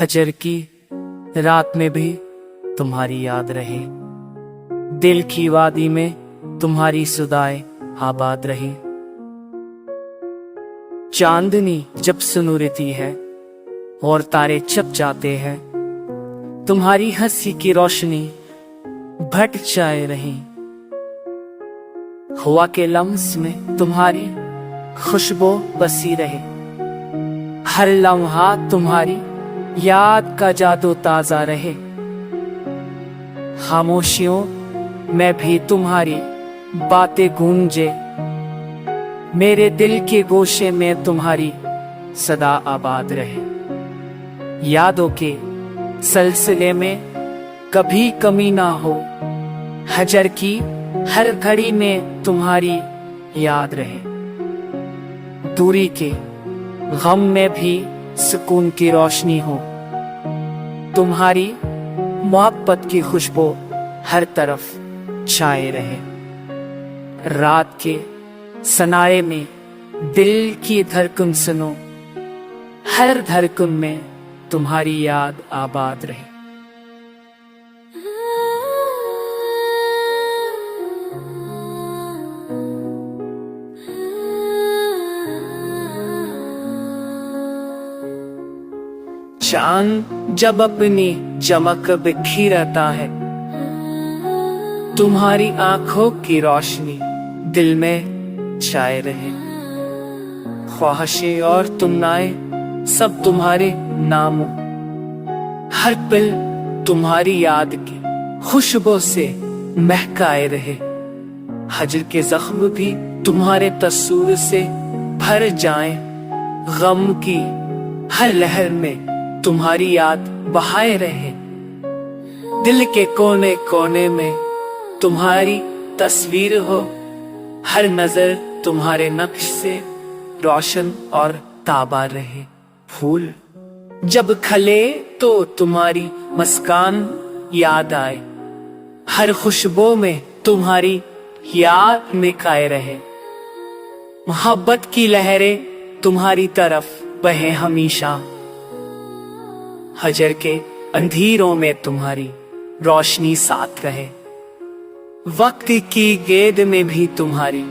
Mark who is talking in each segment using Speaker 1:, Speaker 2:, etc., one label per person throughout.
Speaker 1: फजर की रात में भी तुम्हारी याद रहे, दिल की वादी में तुम्हारी सुदाएं आबाद रहे। चांदनी जब सुनुरती है और तारे छप जाते हैं, तुम्हारी हंसी की रोशनी भट जाए रही। हवा के लम्स में तुम्हारी खुशबू बसी रहे, हर लम्हा तुम्हारी याद का जादू ताजा रहे। खामोशियों में भी तुम्हारी बातें गूंजे, मेरे दिल के गोशे में तुम्हारी सदा आबाद रहे। यादों के सिलसिले में कभी कमी ना हो, हजर की हर घड़ी में तुम्हारी याद रहे। दूरी के गम में भी सुकून की रोशनी हो, तुम्हारी मोहब्बत की खुशबू हर तरफ छाए रहे। रात के सनाए में दिल की धड़कन सुनो, हर धड़कन में तुम्हारी याद आबाद रहे। चांद जब अपनी चमक बिखेरता है, तुम्हारी आंखों की रोशनी दिल में छाए रहे। ख्वाहिशें और तुमनाएं सब तुम्हारे नामों, हर पल तुम्हारी याद की खुशबू से महकाए रहे। हजर के जख्म भी तुम्हारे तस्वीर से भर जाएं, गम की हर लहर में तुम्हारी याद बहाए रहे। दिल के कोने कोने में तुम्हारी तस्वीर हो, हर नजर तुम्हारे नक्श से रोशन और ताबा रहे। फूल जब खले तो तुम्हारी मुस्कान याद आए, हर खुशबू में तुम्हारी याद मिकाए रहे। मोहब्बत की लहरें तुम्हारी तरफ बहे हमेशा, हजर के अंधेरों में तुम्हारी रोशनी साथ रहे। वक्त की गेद में भी तुम्हारी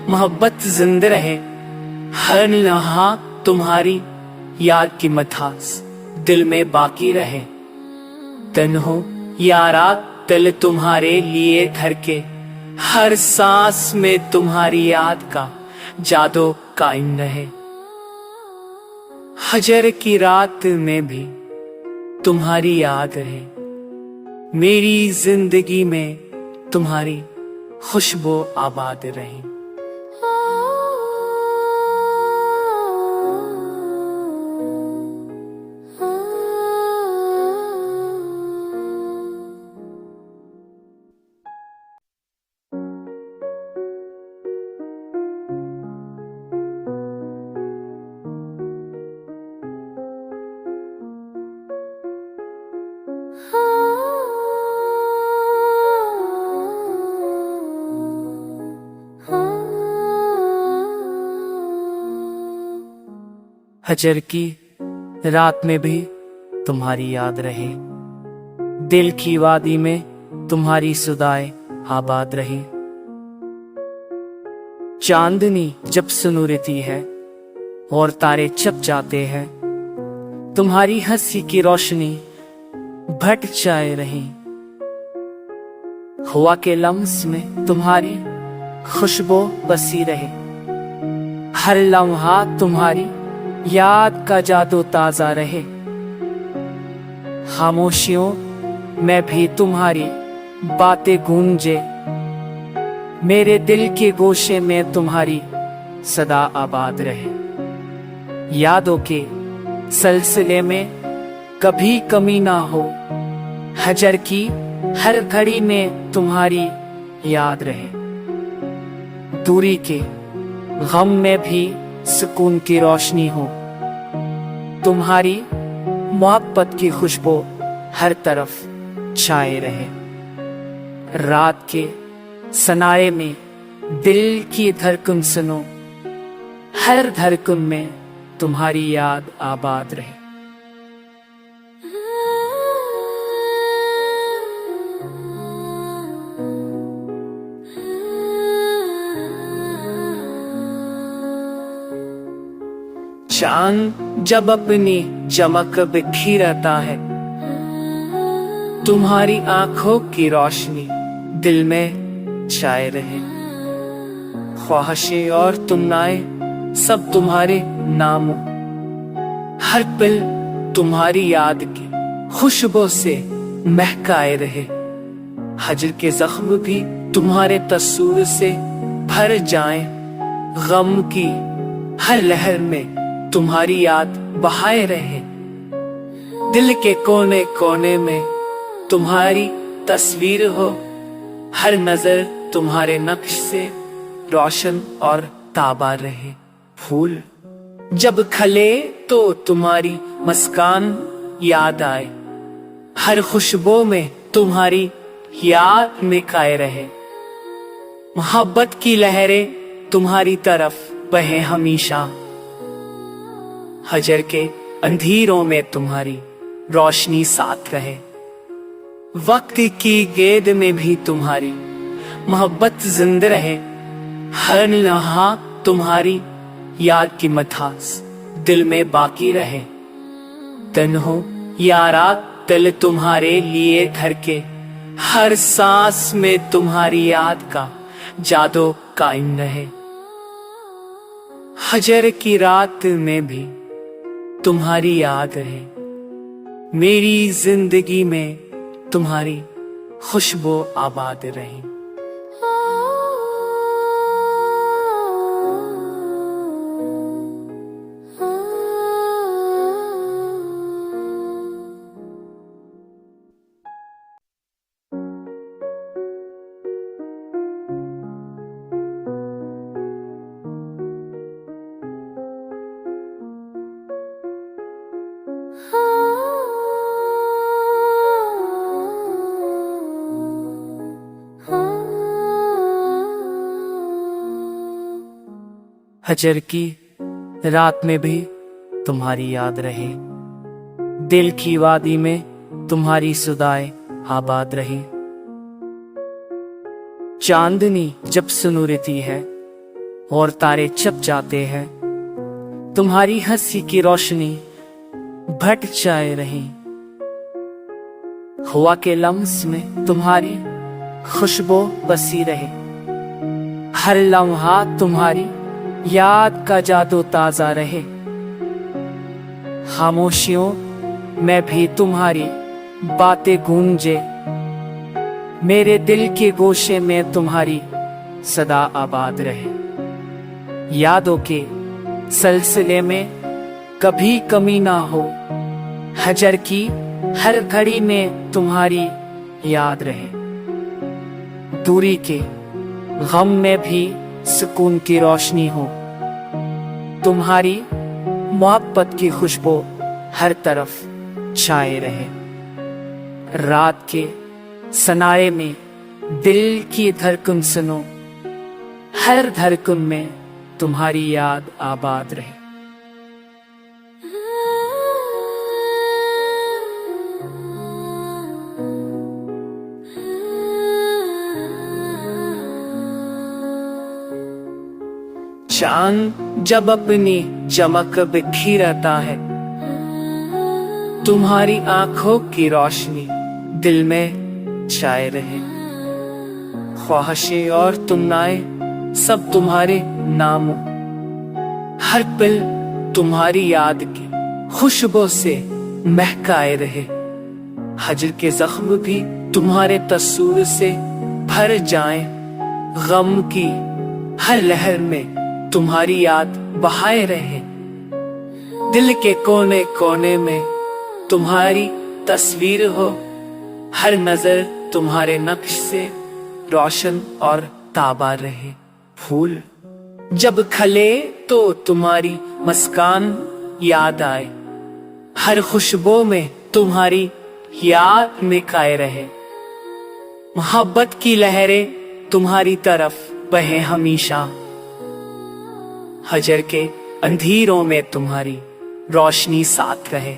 Speaker 1: मोहब्बत जिंदा रहे, हर लम्हा तुम्हारी याद की मथास दिल में बाकी रहे। तन्हो यारा दिल तुम्हारे लिए धड़के, हर सांस में तुम्हारी याद का जादू कायम रहे। हजर की रात में भी तुम्हारी याद रहे, मेरी जिंदगी में तुम्हारी खुशबू आबाद रही। हजर की रात में भी तुम्हारी याद रहे, दिल की वादी में तुम्हारी सुदाएं आबाद रहे। चांदनी जब सुनुरती है और तारे छप जाते हैं, तुम्हारी हंसी की रोशनी भट जाए रही। हवा के लम्स में तुम्हारी खुशबू बसी रहे, हर लम्हा तुम्हारी याद का जादू ताजा रहे। खामोशियों में भी तुम्हारी बातें गूंजे, मेरे दिल के गोशे में तुम्हारी सदा आबाद रहे। यादों के सिलसिले में कभी कमी ना हो, हजर की हर घड़ी में तुम्हारी याद रहे। दूरी के गम में भी सुकून की रोशनी हो, तुम्हारी मोहब्बत की खुशबू हर तरफ छाए रहे। रात के सनाए में दिल की धड़कन सुनो, हर धड़कन में तुम्हारी याद आबाद रहे। चांद जब अपनी चमक बिखेरता है, तुम्हारी आंखों की रोशनी दिल में छाए रहे। ख्वाहिशें और तमन्नाएं सब तुम्हारे नामों, हर पल तुम्हारी याद की खुशबू से महकाए रहे। हजर के जख्म भी तुम्हारे तस्वीर से भर जाएं, गम की हर लहर में तुम्हारी याद बहाए रहे। दिल के कोने कोने में तुम्हारी तस्वीर हो, हर नजर तुम्हारे नक्श से रोशन और ताबा रहे। फूल जब खले तो तुम्हारी मुस्कान याद आए, हर खुशबू में तुम्हारी याद मिकाए रहे। मोहब्बत की लहरें तुम्हारी तरफ बहे हमेशा, हजर के अंधेरों में तुम्हारी रोशनी साथ रहे। वक्त की गेद में भी तुम्हारी मोहब्बत जिंदा रहे, हर लम्हा तुम्हारी याद की मथास दिल में बाकी रहे। दिन हो या रात दिल तुम्हारे लिए धड़के, हर सांस में तुम्हारी याद का जादू कायम रहे। हजर की रात में भी तुम्हारी याद रहे, मेरी जिंदगी में तुम्हारी खुशबू आबाद रही। हजर की रात में भी तुम्हारी याद रहे, दिल की वादी में तुम्हारी सुदाएं आबाद रही। चांदनी जब सुनूरती है और तारे छप जाते हैं, तुम्हारी हंसी की रोशनी भट जाए रही। हवा के लम्स में तुम्हारी खुशबू बसी रहे, हर लम्हा तुम्हारी याद का जादू ताजा रहे। खामोशियों में भी तुम्हारी बातें गूंजे, मेरे दिल के गोशे में तुम्हारी सदा आबाद रहे। यादों के सिलसिले में कभी कमी ना हो, हजर की हर घड़ी में तुम्हारी याद रहे। दूरी के गम में भी सुकून की रोशनी हो, तुम्हारी मोहब्बत की खुशबू हर तरफ छाए रहे। रात के सनाए में दिल की धड़कन सुनो, हर धड़कन में तुम्हारी याद आबाद रहे। चांद जब अपनी चमक बिखेरता है, तुम्हारी आंखों की रोशनी दिल में छाए रहे। ख्वाहिशें और तमन्नाएं सब तुम्हारे नामों, हर पल तुम्हारी याद की खुशबू से महकाए रहे। हजर के जख्म भी तुम्हारे तस्वीर से भर जाएं, गम की हर लहर में तुम्हारी याद बहाए रहे। दिल के कोने कोने में तुम्हारी तस्वीर हो, हर नजर तुम्हारे नक्श से रोशन और ताबा रहे। फूल जब खले तो तुम्हारी मुस्कान याद आए, हर खुशबू में तुम्हारी याद मिकाए रहे। मोहब्बत की लहरें तुम्हारी तरफ बहे हमेशा, हजर के अंधेरों में तुम्हारी रोशनी साथ रहे।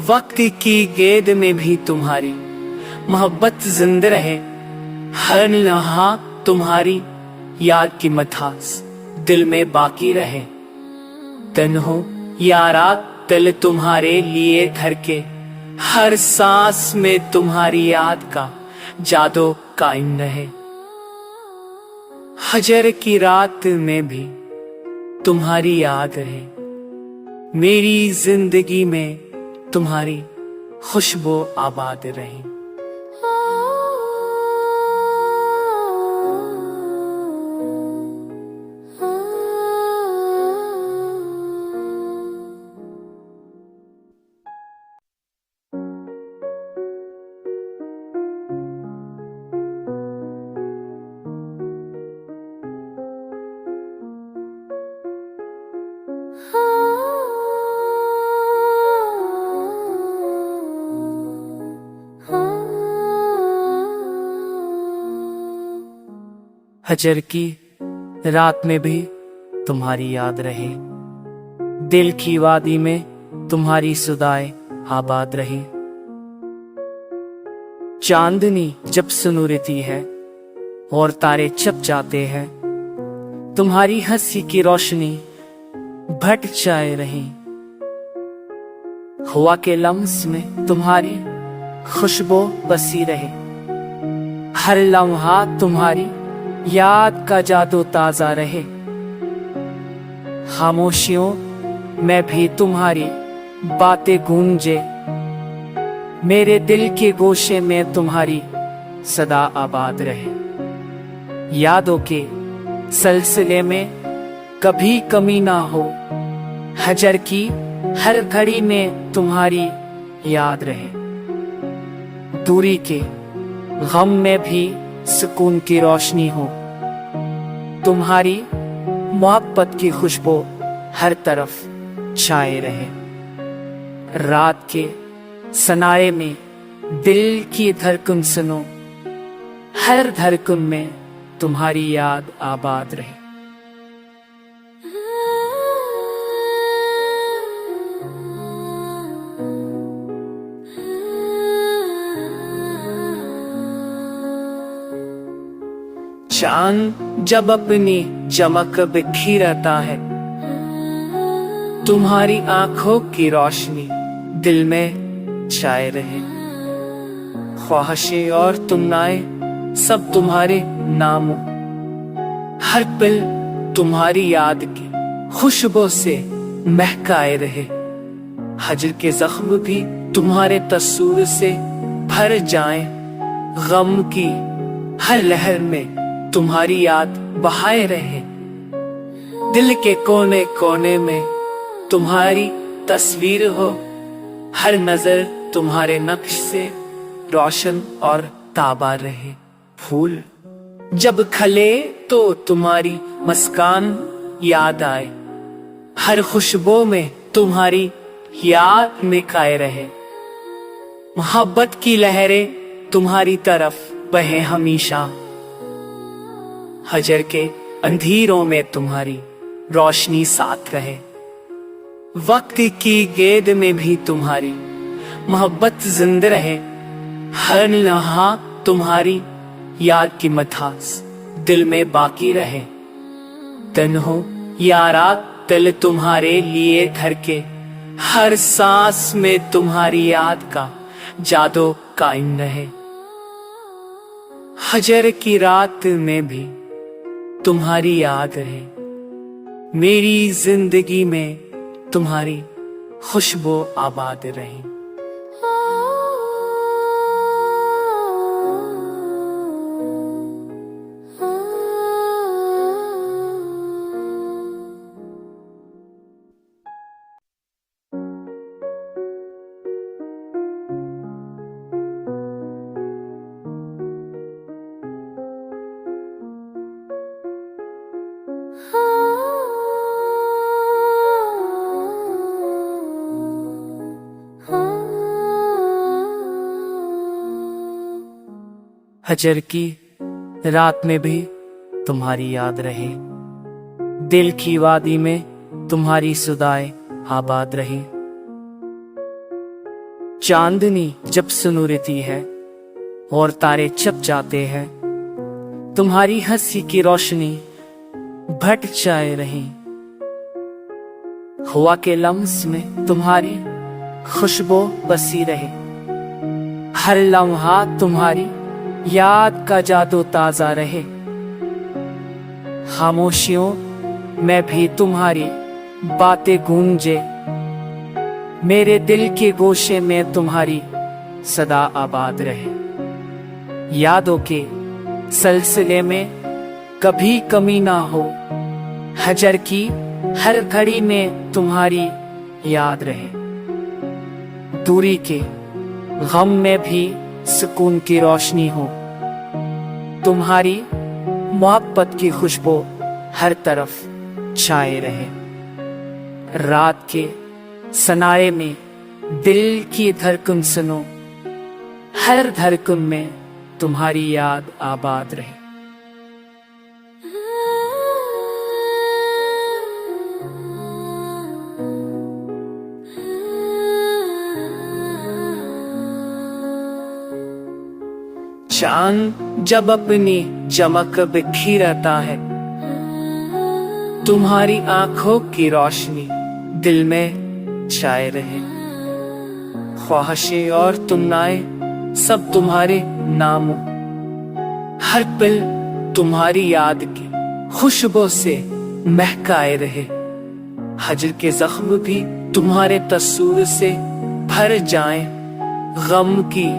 Speaker 1: वक्त की गेद में भी तुम्हारी मोहब्बत जिंदा रहे, हर लम्हा तुम्हारी याद की मथास दिल में बाकी रहे। दिन हो या रात दिल तुम्हारे लिए धड़के, हर सांस में तुम्हारी याद का जादू कायम रहे। हजर की रात में भी तुम्हारी याद रहे, मेरी जिंदगी में तुम्हारी खुशबू आबाद रहे। हजर की रात में भी तुम्हारी याद रहे, दिल की वादी में तुम्हारी सुदाएं आबाद रहे। चांदनी जब सुनूरती है और तारे छप जाते हैं, तुम्हारी हंसी की रोशनी भट जाए रही। हवा के लम्स में तुम्हारी खुशबू बसी रहे, हर लम्हा तुम्हारी याद का जादू ताजा रहे। खामोशियों में भी तुम्हारी बातें गूंजे, मेरे दिल के गोशे में तुम्हारी सदा आबाद रहे। यादों के सिलसिले में कभी कमी ना हो, हजर की हर घड़ी में तुम्हारी याद रहे। दूरी के गम में भी सुकून की रोशनी हो, तुम्हारी मोहब्बत की खुशबू हर तरफ छाए रहे। रात के सनाए में दिल की धड़कन सुनो, हर धड़कन में तुम्हारी याद आबाद रहे। चांद जब अपनी चमक बिखेरता है, तुम्हारी आंखों की रोशनी दिल में छाए रहे। ख्वाहिशें और तुमनाएं सब तुम्हारे नामों, हर पल तुम्हारी याद की खुशबू से महकाए रहे। हजर के जख्म भी तुम्हारे तस्वीर से भर जाएं, गम की हर लहर में तुम्हारी याद बहाए रहे। दिल के कोने कोने में तुम्हारी तस्वीर हो, हर नजर तुम्हारे नक्श से रोशन और ताबा रहे। फूल जब खले तो तुम्हारी मुस्कान याद आए, हर खुशबू में तुम्हारी याद मिकाए रहे। मोहब्बत की लहरें तुम्हारी तरफ बहे हमेशा, हजर के अंधेरों में तुम्हारी रोशनी साथ रहे। वक्त की गेद में भी तुम्हारी मोहब्बत जिंदा रहे, हर लम्हा तुम्हारी याद की मथास दिल में बाकी रहे। दिन हो या रात दिल तुम्हारे लिए धड़के, हर सांस में तुम्हारी याद का जादू कायम रहे। हजर की रात में भी तुम्हारी याद रहे, मेरी जिंदगी में तुम्हारी खुशबू आबाद रहे। हजर की रात में भी तुम्हारी याद रहे, दिल की वादी में तुम्हारी सुदाएं आबाद रहे। चांदनी जब सुनूरती है और तारे छप जाते हैं, तुम्हारी हंसी की रोशनी भट जाए रही। हुआ के लम्स में तुम्हारी खुशबू बसी रहे, हर लम्हा तुम्हारी याद का जादू ताजा रहे। खामोशियों में भी तुम्हारी बातें गूंजे, मेरे दिल के गोशे में तुम्हारी सदा आबाद रहे। यादों के सिलसिले में कभी कमी ना हो, हजर की हर घड़ी में तुम्हारी याद रहे। दूरी के गम में भी सुकून की रोशनी हो, तुम्हारी मोहब्बत की खुशबू हर तरफ छाए रहे। रात के सनाए में दिल की धड़कन सुनो, हर धड़कन में तुम्हारी याद आबाद रहे। चांद जब अपनी चमक बिखेरता है, तुम्हारी आंखों की रोशनी दिल में छाए रहे। ख्वाहिशें और तुमनाएं सब तुम्हारे नामों, हर पल तुम्हारी याद की खुशबू से महकाए रहे। हजर के जख्म भी तुम्हारे तस्वीर से भर जाएं, गम की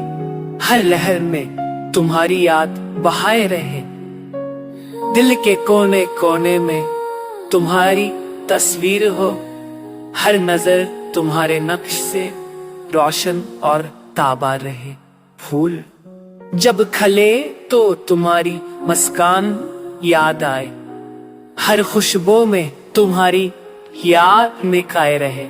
Speaker 1: हर लहर में तुम्हारी याद बहाए रहे। दिल के कोने कोने में तुम्हारी तस्वीर हो, हर नजर तुम्हारे नक्श से रोशन और ताबा रहे। फूल जब खले तो तुम्हारी मुस्कान याद आए, हर खुशबू में तुम्हारी याद मिकाए रहे।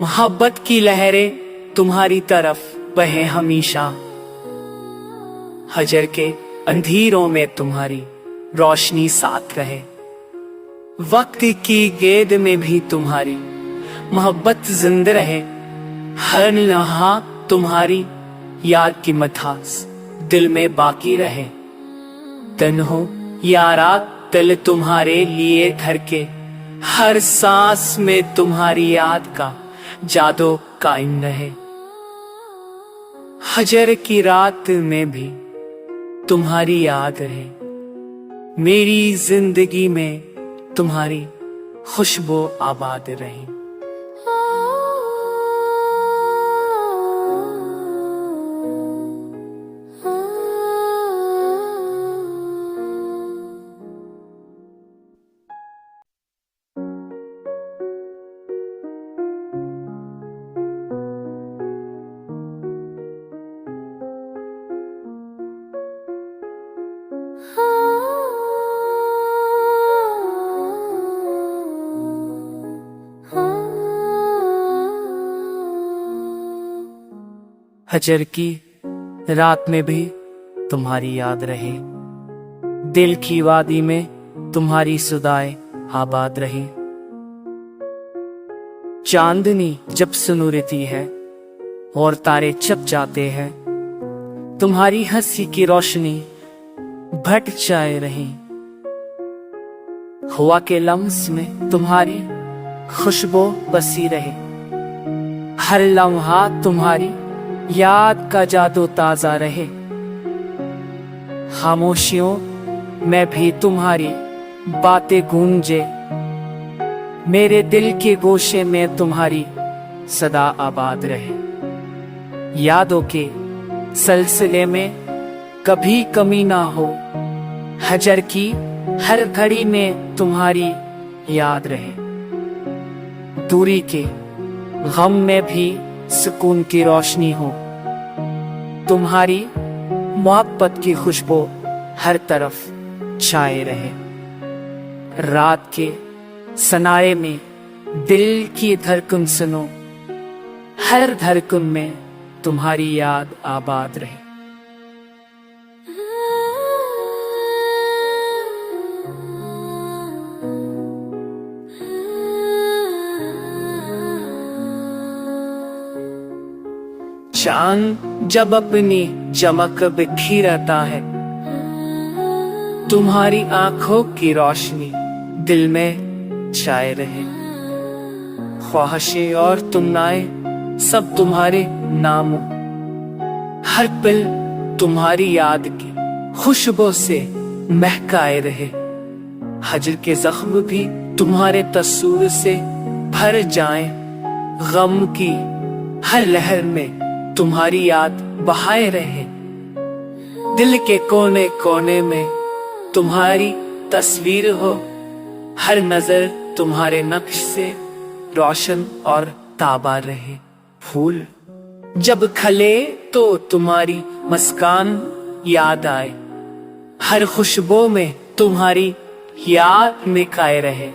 Speaker 1: मोहब्बत की लहरें तुम्हारी तरफ बहे हमेशा, हजर के अंधेरों में तुम्हारी रोशनी साथ रहे। वक्त की गेद में भी तुम्हारी मोहब्बत जिंदा रहे, हर लम्हा तुम्हारी याद की मथास दिल में बाकी रहे। तन्हो यारा दिल तुम्हारे लिए धड़के, हर सांस में तुम्हारी याद का जादू कायम रहे। हजर की रात में भी तुम्हारी याद रहे, मेरी जिंदगी में तुम्हारी खुशबू आबाद रही। हजर की रात में भी तुम्हारी याद रहे, दिल की वादी में तुम्हारी सुदाएं आबाद रहे। चांदनी जब सुनुरती है और तारे छप जाते हैं, तुम्हारी हंसी की रोशनी भट जाए रही। हुआ के लम्स में तुम्हारी खुशबू बसी रहे, हर लम्हा तुम्हारी याद का जादू ताजा रहे। खामोशियों में भी तुम्हारी बातें गूंजे, मेरे दिल के गोशे में तुम्हारी सदा आबाद रहे। यादों के सिलसिले में कभी कमी ना हो, हजर की हर घड़ी में तुम्हारी याद रहे। दूरी के गम में भी सुकून की रोशनी हो, तुम्हारी मोहब्बत की खुशबू हर तरफ छाए रहे। रात के सनाए में दिल की धड़कन सुनो, हर धड़कन में तुम्हारी याद आबाद रहे। चांद जब अपनी चमक बिखेरता है, तुम्हारी आंखों की रोशनी दिल में छाए रहे। ख्वाहिशें और तमन्नाएं सब तुम्हारे नामों। हर पल तुम्हारी याद की खुशबू से महकाए रहे। हजर के जख्म भी तुम्हारे तस्वीर से भर जाएं। गम की हर लहर में तुम्हारी याद बहाए रहे। दिल के कोने कोने में तुम्हारी तस्वीर हो। हर नजर तुम्हारे नक्श से रोशन और ताबा रहे। फूल जब खले तो तुम्हारी मुस्कान याद आए। हर खुशबू में तुम्हारी याद मिकाए रहे।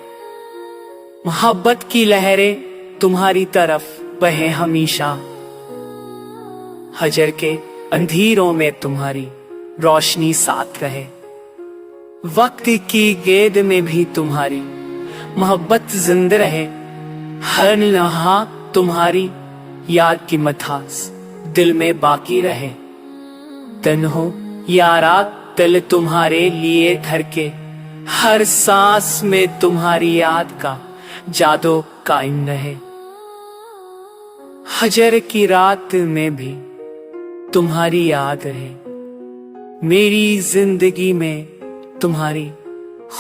Speaker 1: मोहब्बत की लहरें तुम्हारी तरफ बहे हमेशा। हजर के अंधेरों में तुम्हारी रोशनी साथ रहे। वक्त की गेद में भी तुम्हारी मोहब्बत जिंदा रहे। हर लम्हा तुम्हारी याद की मथास दिल में बाकी रहे। तन्हो यारा दिल तुम्हारे लिए धड़के। हर सांस में तुम्हारी याद का जादू कायम रहे। हजर की रात में भी तुम्हारी याद रहे। मेरी जिंदगी में तुम्हारी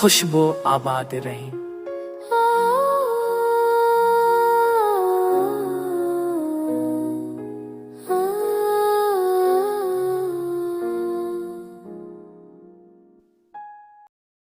Speaker 1: खुशबू आबाद रहे।